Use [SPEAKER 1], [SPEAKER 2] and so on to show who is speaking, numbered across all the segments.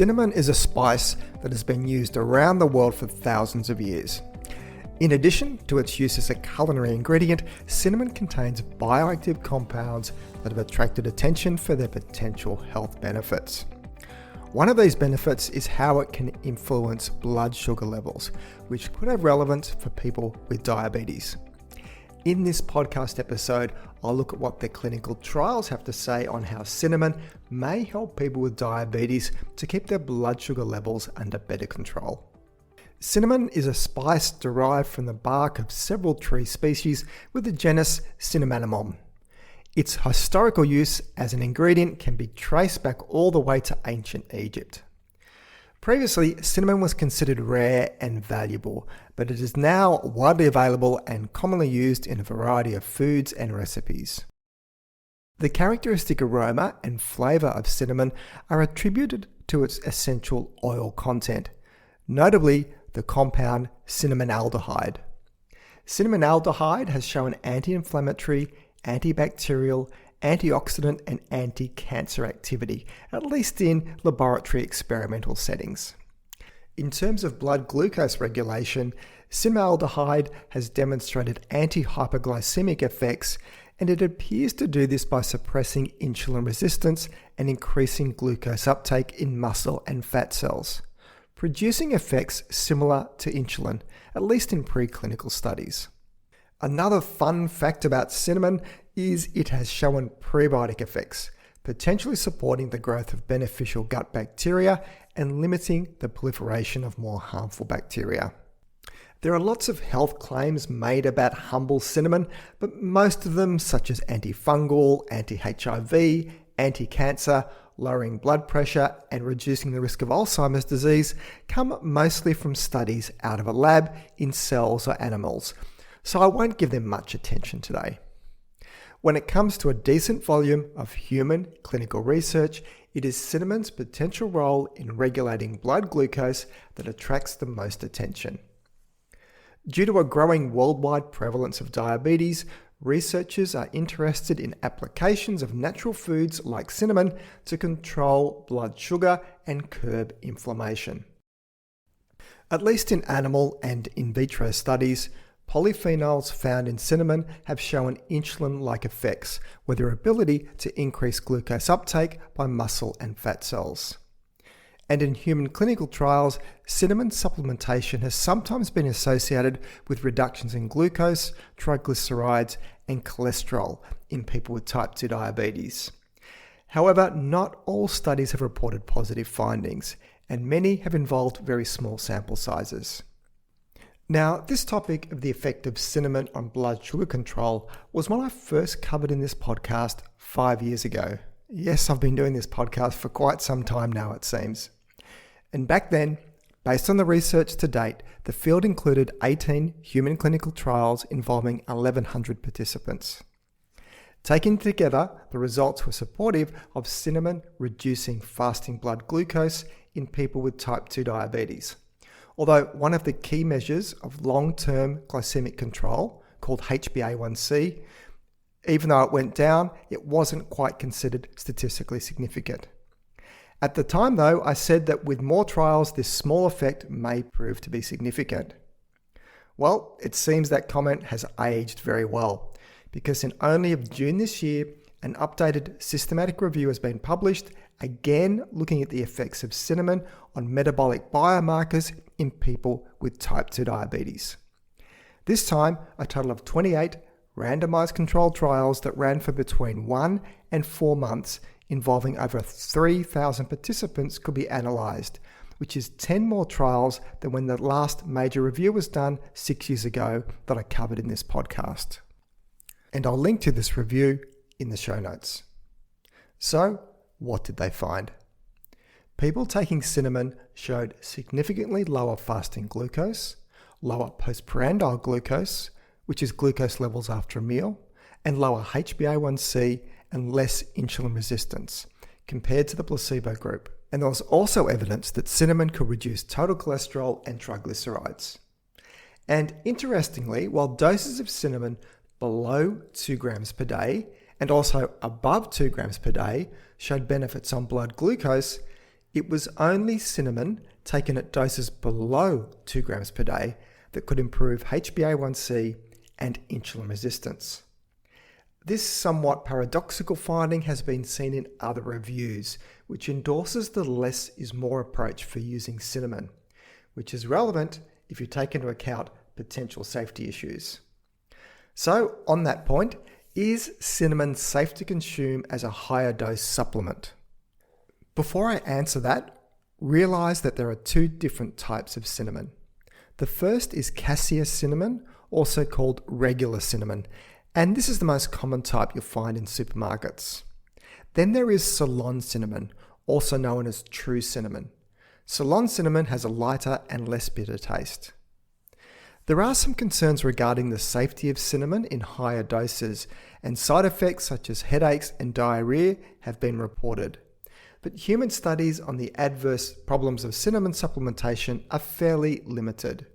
[SPEAKER 1] Cinnamon is a spice that has been used around the world for thousands of years. In addition to its use as a culinary ingredient, cinnamon contains bioactive compounds that have attracted attention for their potential health benefits. One of these benefits is how it can influence blood sugar levels, which could have relevance for people with diabetes. In this podcast episode, I'll look at what the clinical trials have to say on how cinnamon may help people with diabetes to keep their blood sugar levels under better control. Cinnamon is a spice derived from the bark of several tree species with the genus Cinnamomum. Its historical use as an ingredient can be traced back all the way to ancient Egypt. Previously, cinnamon was considered rare and valuable, but it is now widely available and commonly used in a variety of foods and recipes. The characteristic aroma and flavour of cinnamon are attributed to its essential oil content, notably the compound cinnamonaldehyde. Cinnamonaldehyde has shown anti-inflammatory, antibacterial, antioxidant and anti-cancer activity, at least in laboratory experimental settings. In terms of blood glucose regulation, cinnamonaldehyde has demonstrated anti-hyperglycemic effects, and it appears to do this by suppressing insulin resistance and increasing glucose uptake in muscle and fat cells, producing effects similar to insulin, at least in preclinical studies. Another fun fact about cinnamon is it has shown prebiotic effects, potentially supporting the growth of beneficial gut bacteria and limiting the proliferation of more harmful bacteria. There are lots of health claims made about humble cinnamon, but most of them, such as antifungal, anti-HIV, anti-cancer, lowering blood pressure, and reducing the risk of Alzheimer's disease, come mostly from studies out of a lab in cells or animals, so I won't give them much attention today. When it comes to a decent volume of human clinical research, it is cinnamon's potential role in regulating blood glucose that attracts the most attention. Due to a growing worldwide prevalence of diabetes, researchers are interested in applications of natural foods like cinnamon to control blood sugar and curb inflammation. At least in animal and in vitro studies, polyphenols found in cinnamon have shown insulin-like effects with their ability to increase glucose uptake by muscle and fat cells. And in human clinical trials, cinnamon supplementation has sometimes been associated with reductions in glucose, triglycerides, and cholesterol in people with type 2 diabetes. However, not all studies have reported positive findings, and many have involved very small sample sizes. Now, this topic of the effect of cinnamon on blood sugar control was one I first covered in this podcast 5 years ago. Yes, I've been doing this podcast for quite some time now, it seems. And back then, based on the research to date, the field included 18 human clinical trials involving 1,100 participants. Taken together, the results were supportive of cinnamon reducing fasting blood glucose in people with type 2 diabetes. Although one of the key measures of long-term glycemic control, called HbA1c, even though it went down, it wasn't quite considered statistically significant. At the time, though, I said that with more trials, this small effect may prove to be significant. Well, it seems that comment has aged very well, because in only of June this year, an updated systematic review has been published, again looking at the effects of cinnamon on metabolic biomarkers in people with type 2 diabetes. This time, a total of 28 randomized controlled trials that ran for between 1 and 4 months involving over 3,000 participants could be analysed, which is 10 more trials than when the last major review was done 6 years ago that I covered in this podcast. And I'll link to this review in the show notes. So, what did they find? People taking cinnamon showed significantly lower fasting glucose, lower postprandial glucose, which is glucose levels after a meal, and lower HbA1c and less insulin resistance compared to the placebo group. And there was also evidence that cinnamon could reduce total cholesterol and triglycerides. And interestingly, while doses of cinnamon below 2 grams per day and also above 2 grams per day showed benefits on blood glucose, It was only cinnamon taken at doses below 2 grams per day that could improve HbA1c and insulin resistance. This somewhat paradoxical finding has been seen in other reviews, which endorses the less is more approach for using cinnamon, which is relevant if you take into account potential safety issues. So, on that point, is cinnamon safe to consume as a higher dose supplement? Before I answer that, realize that there are 2 different types of cinnamon. The first is cassia cinnamon, also called regular cinnamon, and this is the most common type you'll find in supermarkets. Then there is Ceylon cinnamon, also known as true cinnamon. Ceylon cinnamon has a lighter and less bitter taste. There are some concerns regarding the safety of cinnamon in higher doses, and side effects such as headaches and diarrhea have been reported. But human studies on the adverse problems of cinnamon supplementation are fairly limited.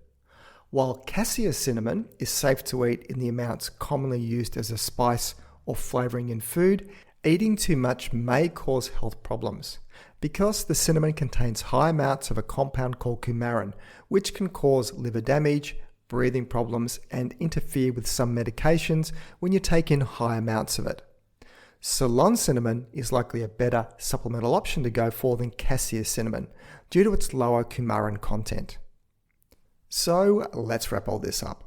[SPEAKER 1] While cassia cinnamon is safe to eat in the amounts commonly used as a spice or flavouring in food, eating too much may cause health problems because the cinnamon contains high amounts of a compound called coumarin, which can cause liver damage, breathing problems, and interfere with some medications when you take in high amounts of it. Ceylon cinnamon is likely a better supplemental option to go for than cassia cinnamon due to its lower coumarin content. So let's wrap all this up.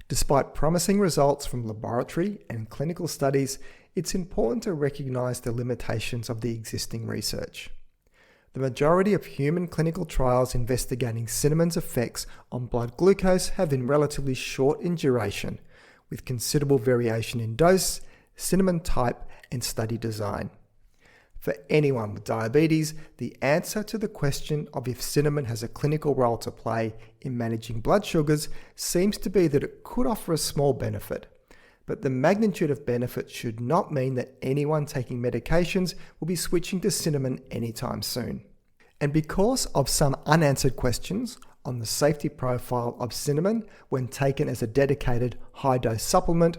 [SPEAKER 1] Despite promising results from laboratory and clinical studies, it's important to recognise the limitations of the existing research. The majority of human clinical trials investigating cinnamon's effects on blood glucose have been relatively short in duration, with considerable variation in dose, cinnamon type, and study design. For anyone with diabetes, the answer to the question of if cinnamon has a clinical role to play in managing blood sugars seems to be that it could offer a small benefit. But the magnitude of benefit should not mean that anyone taking medications will be switching to cinnamon anytime soon. And because of some unanswered questions on the safety profile of cinnamon when taken as a dedicated high-dose supplement,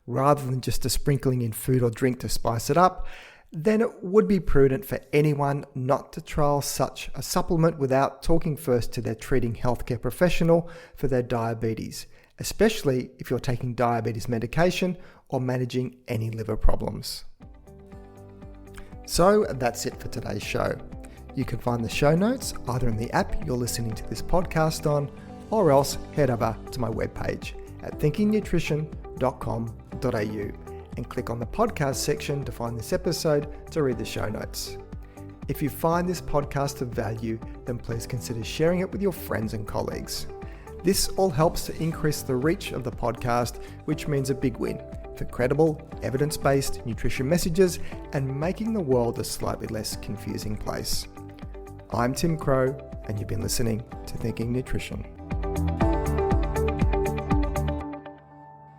[SPEAKER 1] rather than just a sprinkling in food or drink to spice it up, then it would be prudent for anyone not to trial such a supplement without talking first to their treating healthcare professional for their diabetes, especially if you're taking diabetes medication or managing any liver problems. So that's it for today's show. You can find the show notes either in the app you're listening to this podcast on, or else head over to my webpage at thinkingnutrition.com.au and click on the podcast section to find this episode to read the show notes. If you find this podcast of value, then please consider sharing it with your friends and colleagues. This all helps to increase the reach of the podcast, which means a big win for credible, evidence-based nutrition messages and making the world a slightly less confusing place. I'm Tim Crow, and you've been listening to Thinking Nutrition.